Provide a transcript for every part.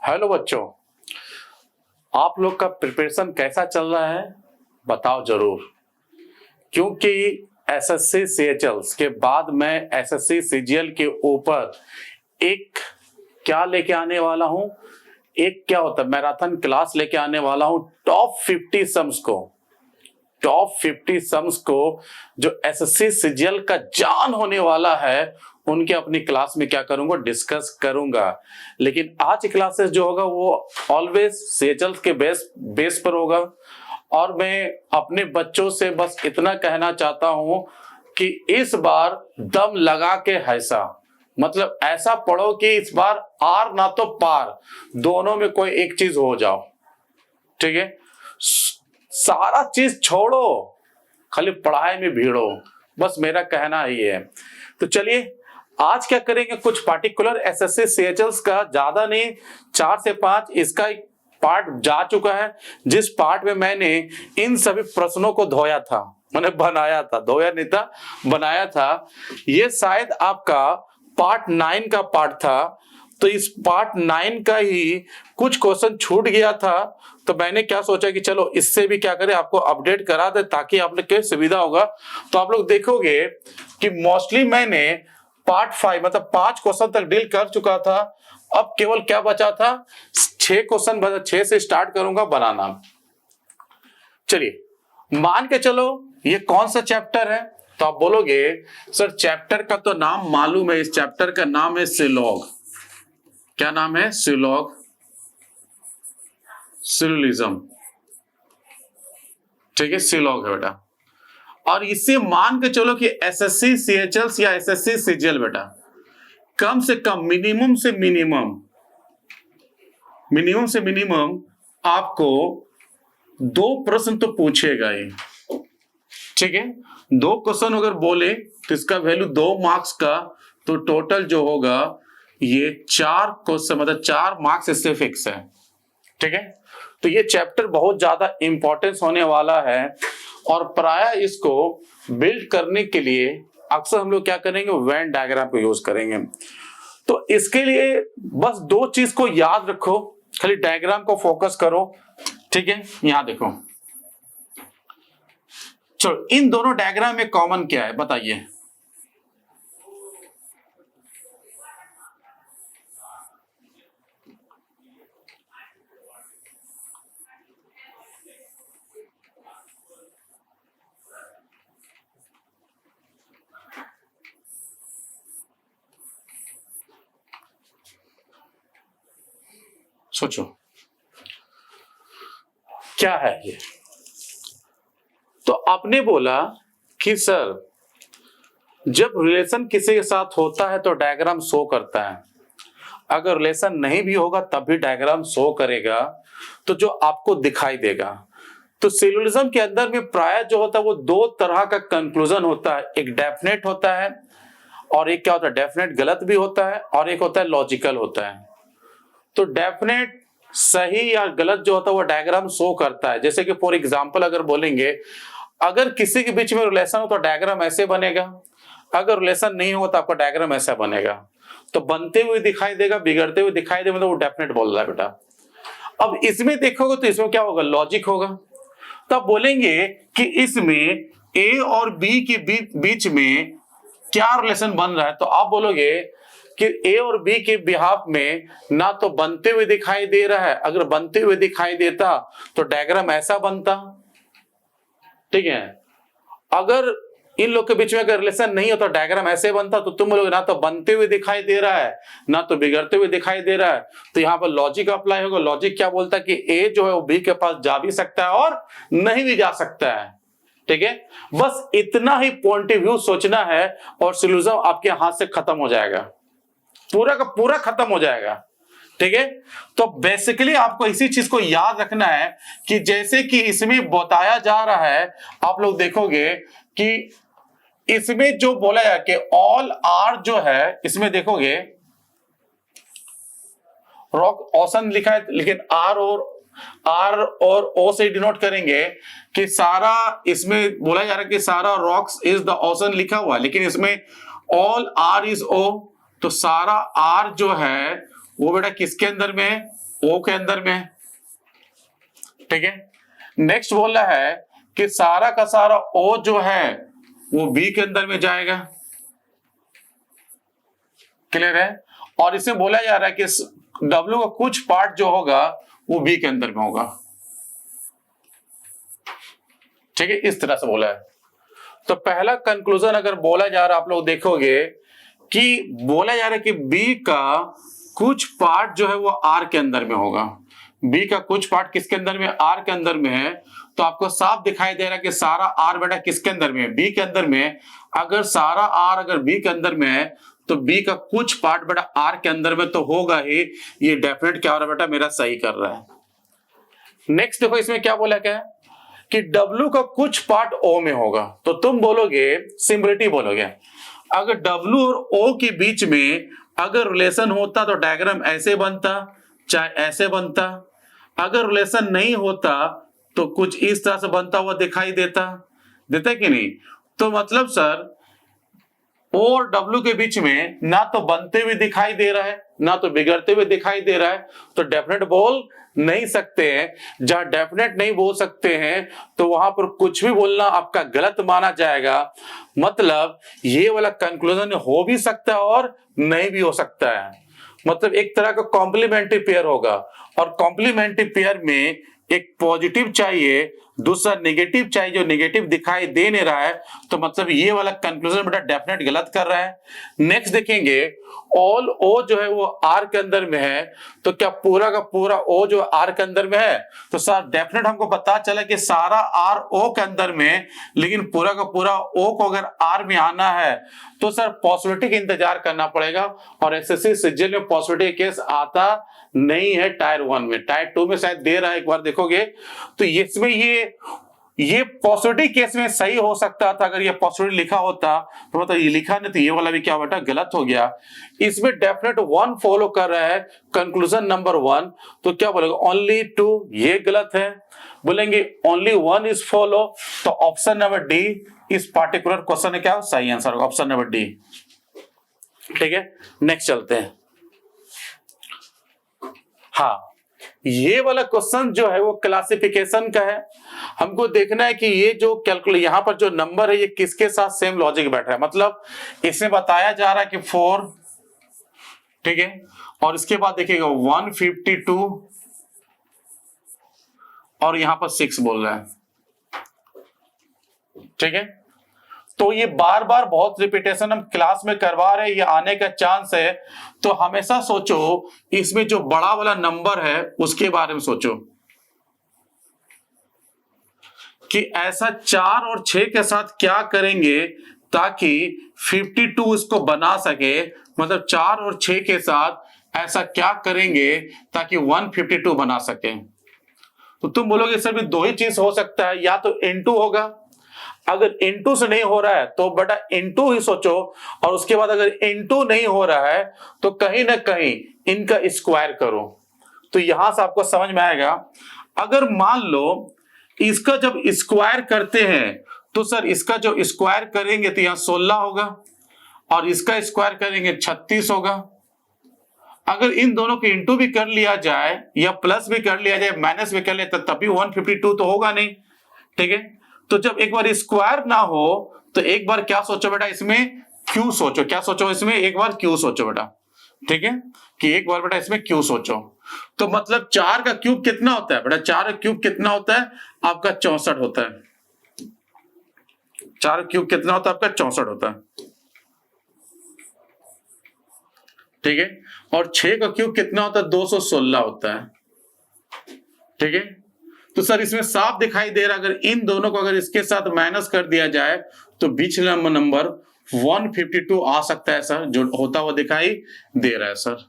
Hello बच्चों, आप लोग का प्रिपरेशन कैसा चल रहा है बताओ जरूर। क्योंकि एसएससी सीएचएल्स के बाद मैं एसएससी सीजीएल के ऊपर एक क्या लेके आने वाला हूं, एक क्या होता है मैराथन क्लास लेके आने वाला हूं। टॉप 50 सम्स को जो एसएससी सीजीएल का जान होने वाला है उनके अपनी क्लास में क्या करूंगा, डिस्कस करूंगा। लेकिन आज की क्लासेस जो होगा वो ऑलवेज सीएचएल के बेस पर होगा। और मैं अपने बच्चों से बस इतना कहना चाहता हूं कि इस बार दम लगा के मतलब ऐसा पढ़ो कि इस बार आर ना तो पार, दोनों में कोई एक चीज हो जाओ। ठीक है, सारा चीज छोड़ो, खाली पढ़ाई में भिड़ो, बस मेरा कहना ही है। तो चलिए आज क्या करेंगे, कुछ पार्टिकुलर एसएससी सीएचएल्स का, ज्यादा नहीं 4 से 5 इसका एक पार्ट जा चुका है, जिस पार्ट में मैंने इन सभी प्रश्नों को धोया था, मैंने बनाया था, धोया नहीं था, बनाया था। ये शायद आपका पार्ट 9 का पार्ट था, तो इस पार्ट 9 का ही कुछ क्वेश्चन छूट गया था। तो मैंने क्या सोचा कि चलो इससे भी क्या करें, आपको अपडेट करा दे ताकि आप लोग के सुविधा होगा। तो आप लोग देखोगे कि मोस्टली मैंने पार्ट 5 मतलब 5 क्वेश्चन तक डील कर चुका था। अब केवल क्या बचा था, 6 क्वेश्चन बचा, 6 से स्टार्ट करूंगा बनाना। चलिए मान के चलो ये कौन सा चैप्टर है, तो आप बोलोगे सर चैप्टर का तो नाम मालूम है, इस चैप्टर का नाम है सिलोग। क्या नाम है? सिलोग, सिलोलिज्म। ठीक है, सिलोग है बेटा। और इससे मान के चलो कि एसएससी सीएचएल्स या एसएससी सीजीएल बेटा कम से कम मिनिमम से मिनिमम आपको 2 प्रश्न तो पूछेगा ही। ठीक है, 2 क्वेश्चन अगर बोले तो इसका वैल्यू 2 मार्क्स का, तो टोटल जो होगा ये 4 क्वेश्चन, मतलब 4 मार्क्स इससे फिक्स है। ठीक है, तो ये चैप्टर बहुत ज्यादा इंपॉर्टेंस होने वाला है। और प्राय इसको बिल्ड करने के लिए अक्सर हम लोग क्या करेंगे, वेन डायग्राम को यूज करेंगे। तो इसके लिए बस 2 चीज को याद रखो, खाली डायग्राम को फोकस करो। ठीक है, यहां देखो, चलो इन दोनों डायग्राम में कॉमन क्या है बताइए। सोचो क्या है ये। तो आपने बोला कि सर जब रिलेशन किसी के साथ होता है तो डायग्राम शो करता है, अगर रिलेशन नहीं भी होगा तब भी डायग्राम शो करेगा, तो जो आपको दिखाई देगा। तो सिलोजिज्म के अंदर में प्राय जो होता है वो 2 तरह का कंक्लूजन होता है, एक डेफिनेट होता है और एक क्या होता है, डेफिनेट गलत भी होता है, और एक होता है लॉजिकल होता है। तो डेफिनेट सही या गलत जो होता है वो डायग्राम शो करता है। जैसे कि फॉर एग्जांपल अगर बोलेंगे, अगर किसी के बीच में रिलेशन हो तो डायग्राम ऐसे बनेगा, अगर रिलेशन नहीं हो तो आपका डायग्राम ऐसा बनेगा। तो बनते हुए दिखाई देगा, बिगड़ते हुए दिखाई देगा, मतलब वो डेफिनेट बोल रहा है बेटा। अब इसमें देखोगे तो इसमें क्या होगा, लॉजिक होगा। तो आप बोलेंगे कि इसमें ए और बी के बीच में क्या रिलेशन बन रहा है, तो आप बोलोगे कि ए और बी के बिहाफ में ना तो बनते हुए दिखाई दे रहा है, अगर बनते हुए दिखाई देता तो डायग्राम ऐसा बनता। ठीक है, अगर इन लोग के बीच में अगर रिलेशन नहीं होता डायग्राम ऐसे बनता, तो तुम लोग ना तो बनते हुए दिखाई दे रहा है ना तो बिगड़ते हुए दिखाई दे रहा है। तो यहाँ पर लॉजिक अप्लाई होगा। लॉजिक क्या बोलता है कि ए जो है वो बी के पास जा भी सकता है और नहीं भी जा सकता है। ठीक है, बस इतना ही पॉइंट ऑफ व्यू सोचना है और सिलोजिज्म आपके हाथ से खत्म हो जाएगा, पूरा का पूरा खत्म हो जाएगा। ठीक है, तो बेसिकली आपको इसी चीज को याद रखना है कि जैसे कि इसमें बताया जा रहा है, आप लोग देखोगे कि इसमें जो बोला है कि ऑल आर जो है, इसमें देखोगे रॉक ओशन लिखा है, लेकिन आर और ओ से डिनोट करेंगे कि सारा, इसमें बोला जा रहा है कि सारा रॉक्स इज द ओशन लिखा हुआ है, लेकिन इसमें ऑल आर इज ओ, तो सारा आर जो है वो बेटा किसके अंदर में है, ओ के अंदर में है, ठीक है। नेक्स्ट बोला है कि सारा का सारा ओ जो है वो बी के अंदर में जाएगा, क्लियर है। और इसमें बोला जा रहा है कि डब्ल्यू का कुछ पार्ट जो होगा वो बी के अंदर में होगा, ठीक है, इस तरह से बोला है। तो पहला कंक्लूजन अगर बोला जा रहा है, आप लोग देखोगे कि बोला जा रहा है कि बी का कुछ पार्ट जो है वो आर के अंदर में होगा। बी का कुछ पार्ट किसके अंदर में, आर के अंदर में है। तो आपको साफ दिखाई दे रहा है कि सारा आर बेटा किसके अंदर में है, बी के अंदर में। अगर सारा आर अगर बी के अंदर में है तो बी का कुछ पार्ट बेटा आर के अंदर में तो होगा ही। ये डेफिनेट क्या हो रहा है बेटा, मेरा सही कर रहा है। नेक्स्ट देखो इसमें क्या बोला क्या है कि W का कुछ पार्ट O में होगा। तो तुम बोलोगे सिमिलरिटी बोलोगे, अगर W और O के बीच में अगर रिलेशन होता तो डायग्राम ऐसे बनता, चाहे ऐसे बनता। अगर रिलेशन नहीं होता तो कुछ इस तरह से बनता हुआ दिखाई देता कि नहीं। तो मतलब सर O और W के बीच में ना तो बनते हुए दिखाई दे रहा है ना तो बिगड़ते हुए दिखाई दे रहा है, तो डेफिनेट बोल नहीं सकते हैं। जहां डेफिनेट नहीं बोल सकते हैं तो वहां पर कुछ भी बोलना आपका गलत माना जाएगा। मतलब ये वाला कंक्लूजन हो भी सकता है और नहीं भी हो सकता है। मतलब एक तरह का कॉम्प्लीमेंट्री पेयर होगा, और कॉम्प्लीमेंट्री पेयर में एक पॉजिटिव चाहिए, दूसरा नेगेटिव चाहिए, जो नेगेटिव दिखाई दे नहीं रहा है। तो मतलब ये वाला कंक्लूजन बेटा डेफिनेट गलत कर रहा है। नेक्स्ट देखेंगे, ऑल ओ जो है वो आर के अंदर में है, तो क्या पूरा का पूरा ओ जो आर के अंदर में है। तो सर डेफिनेट हमको पता चला कि सारा आर ओ के अंदर में, लेकिन पूरा का पूरा ओ को अगर आर में आना है तो सर पॉसिबिलिटी का इंतजार करना पड़ेगा। और एसएससी सीजीएल में पॉसिबिलिटी केस आता नहीं है टायर 1 में, टायर 2 में शायद दे रहा है, एक बार देखोगे तो इसमें ये पॉसिबिलिटी केस में सही हो सकता था। अगर ये पॉसिबिलिटी लिखा होता तो मतलब ये लिखा नहीं तो ये वाला भी क्या बेटा गलत हो गया। इसमें डेफिनेट 1 फॉलो कर रहा है कंक्लूजन नंबर 1। तो क्या बोलेगा, ओनली 2, ये गलत है। बोलेंगे ओनली 1 इज फॉलो, तो ऑप्शन नंबर डी इस पार्टिकुलर क्वेश्चन में क्या सही आंसर होगा, ऑप्शन नंबर डी, ठीक है। नेक्स्ट चलते हैं। हाँ, ये वाला क्वेश्चन जो है वो क्लासिफिकेशन का है। हमको देखना है कि ये जो कैलकुलेट यहाँ पर जो नंबर है ये किसके साथ सेम लॉजिक बैठ रहा है। मतलब इसमें बताया जा रहा है कि 4, ठीक है, और इसके बाद देखिएगा 152 और यहां पर 6 बोल रहा है, ठीक है। तो ये बार बार बहुत रिपीटेशन हम क्लास में करवा रहे हैं, ये आने का चांस है। तो हमेशा सोचो इसमें जो बड़ा वाला नंबर है उसके बारे में सोचो कि ऐसा 4 और 6 के साथ क्या करेंगे ताकि 52 इसको बना सके। मतलब 4 और 6 के साथ ऐसा क्या करेंगे ताकि 152 बना सके। तो तुम बोलोगे सर भी 2 ही चीज हो सकता है, या तो इनटू होगा, अगर इनटू से नहीं हो रहा है तो बेटा इनटू ही सोचो, और उसके बाद अगर इनटू नहीं हो रहा है तो कहीं ना कहीं इनका स्क्वायर करो। तो यहां से आपको समझ में आएगा। अगर मान लो इसका जब स्क्वायर करते हैं तो सर इसका जो स्क्वायर करेंगे तो यहां 16 होगा, और इसका स्क्वायर करेंगे 36 होगा। अगर इन दोनों को इंटू भी कर लिया जाए या प्लस भी कर लिया जाए, माइनस भी कर लिया तब भी 152 तो होगा नहीं, ठीक है। तो जब एक बार स्क्वायर ना हो तो एक बार क्या सोचो बेटा, इसमें क्यू सोचो। क्या सोचो, इसमें एक बार क्यू सोचो बेटा, ठीक है, कि एक बार बेटा इसमें क्यू सोचो। तो मतलब 4 का क्यूब कितना होता है बेटा, 4 का क्यूब कितना होता है आपका 64 होता है। 4 का क्यूब कितना होता है आपका 64 होता है, ठीक है। और 6 का क्यूब कितना होता है 216 होता है, ठीक है। तो सर इसमें साफ दिखाई दे रहा है, अगर इन दोनों को अगर इसके साथ माइनस कर दिया जाए तो बीच नंबर 152 आ सकता है सर, जो होता हुआ दिखाई दे रहा है सर,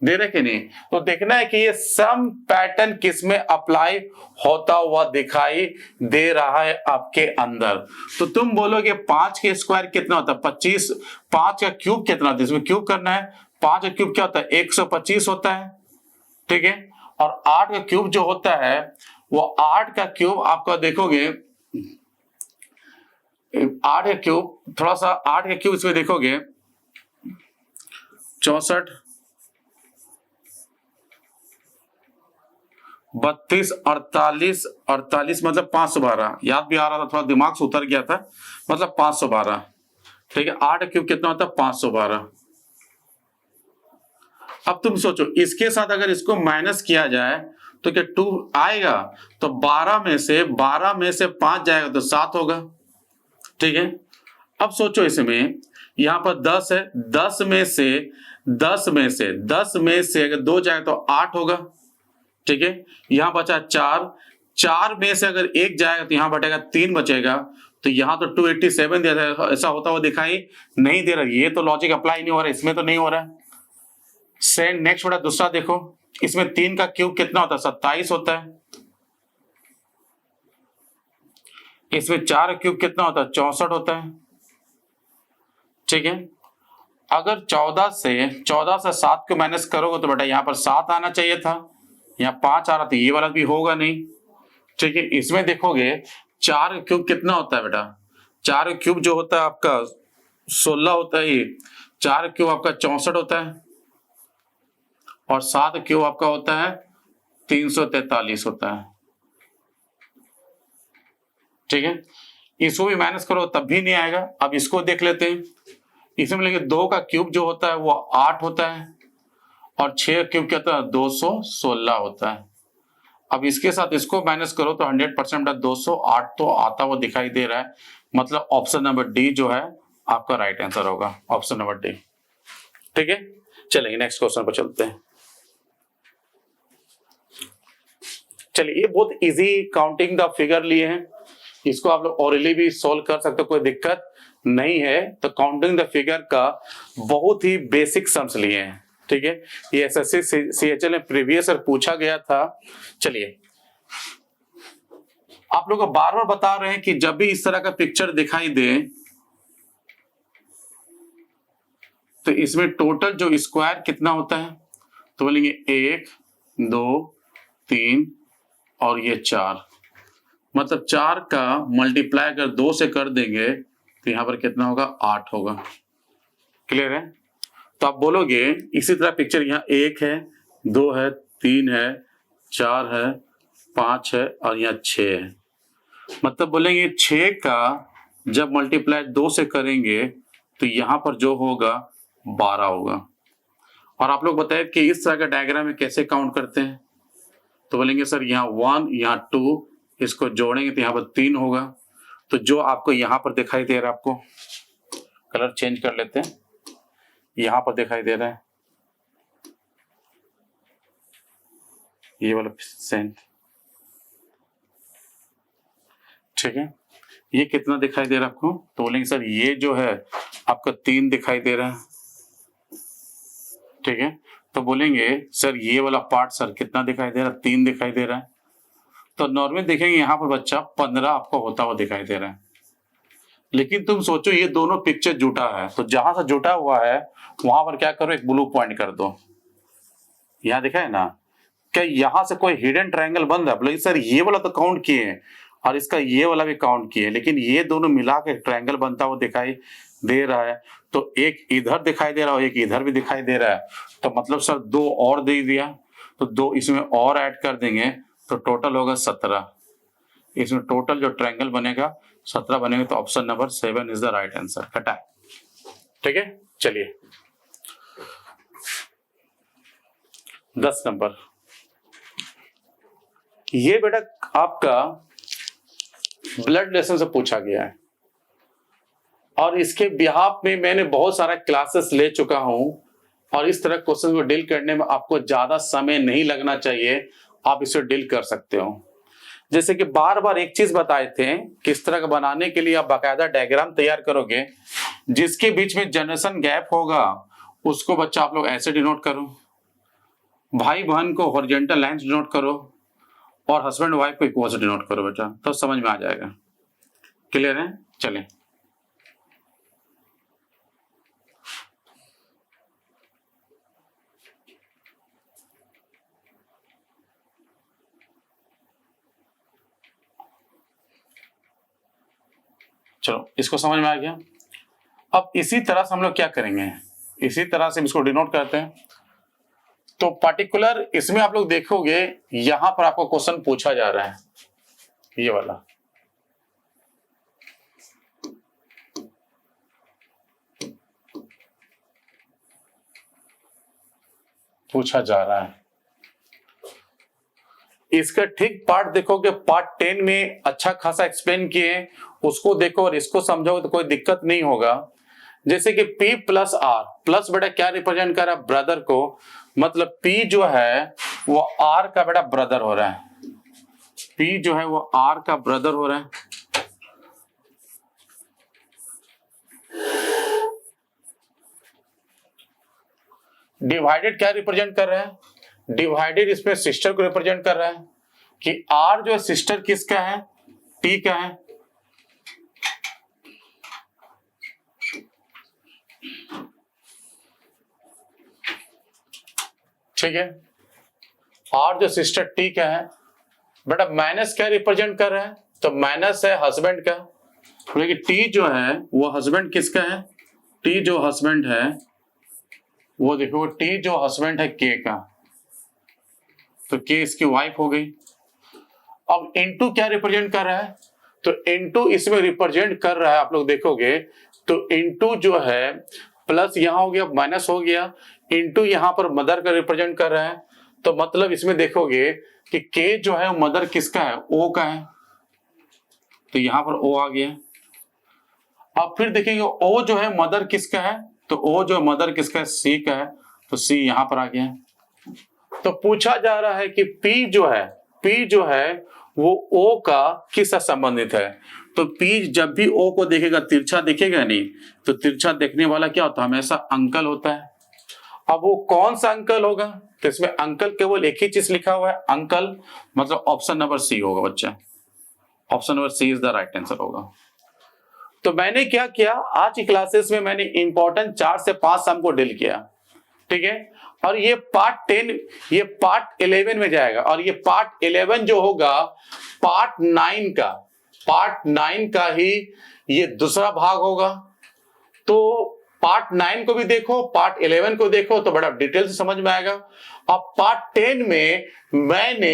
दे रहे कि नहीं। तो देखना है कि ये सम पैटर्न किसमें अप्लाई होता हुआ दिखाई दे रहा है आपके अंदर। तो तुम बोलोगे 5 के स्क्वायर कितना होता है 25, 5 का क्यूब कितना होता है, इसमें क्यूब करना है। 5 का क्यूब क्या होता है 125 होता है, ठीक है। और 8 का क्यूब जो होता है वो 8 का क्यूब आपका देखोगे 8 का क्यूब, थोड़ा सा 8 का क्यूब इसमें देखोगे 64, 32, 48, 48 मतलब 512, याद भी आ रहा था, थोड़ा दिमाग से उतर गया था, मतलब 512। ठीक है, 8 क्यूब कितना होता है? 512। अब तुम सोचो इसके साथ अगर इसको माइनस किया जाए तो क्या 2 आएगा? तो 12 में से 5 जाएगा तो 7 होगा। ठीक है, अब सोचो इसमें यहां पर 10 है, 10 में से अगर 2 जाएगा तो 8 होगा। ठीक है, यहां बचा 4, 4 में से अगर 1 जाएगा तो यहां बचेगा 3 बचेगा, तो यहां तो 287 दे रहा है, ऐसा होता हुआ दिखाई नहीं दे रहा। ये तो लॉजिक अप्लाई नहीं हो रहा, इसमें तो नहीं हो रहा है। सेंड नेक्स्ट बड़ा दूसरा देखो, इसमें 3 का क्यूब कितना होता है? 27 होता है। इसमें 4 का क्यूब कितना होता है? 64 होता है। ठीक है, अगर 14 से 7 को माइनस करोगे तो बेटा यहाँ पर 7 आना चाहिए था, यहाँ 5 आ रहा था, ये वाला भी होगा नहीं। ठीक है, इसमें देखोगे 4 का क्यूब कितना होता है बेटा? 4 का क्यूब जो होता है आपका 16 होता है, ये 4 का क्यूब आपका 64 होता है, और 7 का क्यूब आपका होता है 343 होता है। ठीक है, इसको भी माइनस करो तब भी नहीं आएगा। अब इसको देख लेते हैं, इसमें लेंगे 2 का क्यूब जो होता है वो 8 होता है, और 6 का क्यूब क्या होता है? 216 होता है। अब इसके साथ इसको माइनस करो तो 100% 208 तो आता हुआ दिखाई दे रहा है, मतलब ऑप्शन नंबर डी जो है आपका राइट आंसर होगा, ऑप्शन नंबर डी। ठीक है, चलिए नेक्स्ट क्वेश्चन पर चलते हैं। चलिए, ये बहुत इजी काउंटिंग द फिगर लिए हैं, इसको आप लोग ओरली भी सोल्व कर सकते हो, कोई दिक्कत नहीं है। तो काउंटिंग द फिगर का बहुत ही बेसिक सम्स लिए हैं। ठीक है, ये एसएससी सीएचएल में प्रीवियस पूछा गया था। चलिए, आप लोग को बार बार बता रहे हैं कि जब भी इस तरह का पिक्चर दिखाई दे तो इसमें टोटल जो स्क्वायर कितना होता है? तो बोलेंगे 1, 2, 3 और ये 4, मतलब 4 का मल्टीप्लाई अगर 2 से कर देंगे तो यहां पर कितना होगा? 8 होगा। क्लियर है? तो आप बोलोगे इसी तरह पिक्चर यहाँ 1 है, 2 है, 3 है, 4 है, 5 है और यहाँ 6 है, मतलब बोलेंगे 6 का जब मल्टीप्लाई 2 से करेंगे तो यहां पर जो होगा 12 होगा। और आप लोग बताए कि इस तरह का डायग्राम में कैसे काउंट करते हैं? तो बोलेंगे सर यहाँ 1, यहाँ 2, इसको जोड़ेंगे तो यहाँ पर 3 होगा। तो जो आपको यहाँ पर दिखाई दे रहा है, आपको कलर चेंज कर लेते हैं, यहाँ पर दिखाई दे रहा है ये वाला सेंट। ठीक है, ये कितना दिखाई दे रहा है आपको? तो बोलेंगे सर ये जो है आपका 3 दिखाई दे रहा है। ठीक है, तो बोलेंगे सर ये वाला पार्ट सर कितना दिखाई दे रहा है? 3 दिखाई दे रहा है। तो नॉर्मल देखेंगे यहाँ पर बच्चा 15 आपको होता हुआ दिखाई दे रहा है। लेकिन तुम सोचो ये दोनों पिक्चर जुटा है, तो जहां से जुटा हुआ है वहां पर क्या करो? एक ब्लू पॉइंट कर दो। यहाँ दिखा है ना, क्या यहां से कोई हिडन ट्रायंगल बन रहा है? बोले सर ये वाला तो काउंट किए हैं और इसका ये वाला भी काउंट किए, लेकिन ये दोनों मिला के ट्रायंगल बनता हुआ दिखाई दे रहा है। तो एक इधर दिखाई दे रहा है, एक इधर भी दिखाई दे रहा है, तो मतलब सर 2 और दे दिया, तो 2 इसमें और ऐड कर देंगे तो टोटल होगा 17। इसमें टोटल जो ट्रायंगल बनेगा 17 बनेगा, तो option number 7 is the right answer. कटा है? ठीक है, चलिए 10 नंबर, ये बेटा आपका ब्लड रिलेशन से पूछा गया है, और इसके बिहाफ में मैंने बहुत सारा क्लासेस ले चुका हूं, और इस तरह क्वेश्चन को डील करने में आपको ज्यादा समय नहीं लगना चाहिए, आप इसे डील कर सकते हो। जैसे कि बार बार एक चीज बताए थे, किस तरह का बनाने के लिए आप बाकायदा डायग्राम तैयार करोगे, जिसके बीच में जनरेशन गैप होगा उसको बच्चा आप लोग ऐसे डिनोट करो, भाई बहन को हॉरिजॉन्टल लाइंस डिनोट करो, और हस्बैंड वाइफ को इक्वल से डिनोट करो बेटा, तो समझ में आ जाएगा। क्लियर है? चलें, चलो इसको समझ में आ गया। अब इसी तरह से हम लोग क्या करेंगे, इसी तरह से इसको डिनोट करते हैं। तो पार्टिकुलर इसमें आप लोग देखोगे यहां पर आपको क्वेश्चन पूछा जा रहा है, ये वाला पूछा जा रहा है। इसका ठीक पार्ट देखोगे, पार्ट 10 में अच्छा खासा एक्सप्लेन किए, उसको देखो और इसको समझो तो कोई दिक्कत नहीं होगा। जैसे कि P प्लस R, प्लस बेटा क्या रिप्रेजेंट कर रहा है, ब्रदर को, मतलब P जो है वो R का बेटा ब्रदर हो रहा है, P जो है वो R का ब्रदर हो रहा है। डिवाइडेड क्या रिप्रेजेंट कर रहा है, डिवाइडेड इसमें सिस्टर को रिप्रेजेंट कर रहा है कि R जो है सिस्टर किसका है, T का है। ठीक है, R जो सिस्टर T का है बेटा, माइनस क्या रिप्रेजेंट कर रहा है, तो माइनस है हस्बैंड का, लेकिन T जो है वो हस्बैंड किसका है, T जो हस्बैंड है वो देखो, T जो हस्बैंड है K का, तो K इसकी वाइफ हो गई। अब इनटू क्या रिप्रेजेंट कर रहा है, तो इनटू इसमें रिप्रेजेंट कर रहा है, आप लोग देखोगे तो इनटू जो है प्लस यहां हो गया, माइनस हो गया, इनटू यहां पर मदर का रिप्रेजेंट कर रहा है, तो मतलब इसमें देखोगे कि K जो है मदर किसका है, O का है, तो यहां पर O आ गया। अब फिर देखेंगे O जो है मदर किसका है, तो O जो मदर किसका है, C का है, तो C यहां पर आ गया। तो पूछा जा रहा है कि P जो है वो O का किस संबंधित है, तो P जब भी O को देखेगा तिरछा दिखेगा नहीं, तो तिरछा देखने वाला क्या होता है, हमेशा अंकल होता है। अब वो कौन सा अंकल होगा, तो इसमें अंकल केवल एक ही चीज लिखा हुआ है, अंकल, मतलब ऑप्शन नंबर सी होगा बच्चा, option number C is the right answer होगा। तो मैंने क्या किया, आज की क्लासेस में मैंने इंपॉर्टेंट 4 से 5 सम को डील किया, ठीक है, और ये पार्ट 10 ये पार्ट 11 में जाएगा, और ये पार्ट 11 जो होगा पार्ट 9 का ही ये दूसरा भाग होगा। तो पार्ट 9 को भी देखो, पार्ट 11 को देखो, तो बड़ा डिटेल से समझ में आएगा। अब पार्ट 10 में मैंने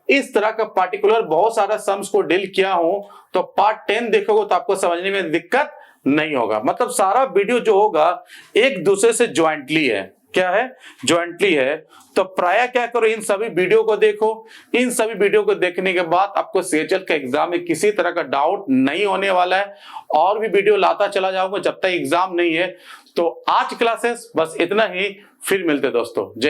इस तरह का पार्टिकुलर बहुत सारा सम्स को डील किया हूं, तो पार्ट 10 देखोगे तो आपको समझने में दिक्कत नहीं होगा। मतलब सारा वीडियो जो होगा एक दूसरे से ज्वाइंटली है, क्या है, ज्वाइंटली है। तो प्राय क्या करो, इन सभी वीडियो को देखो, इन सभी वीडियो को देखने के बाद आपको CHL का एग्जाम में किसी तरह का डाउट नहीं होने वाला है, और भी वीडियो लाता चला जाऊंगा जब तक एग्जाम नहीं है। तो आज क्लासेस बस इतना ही, फिर मिलते दोस्तों, जय हिंद।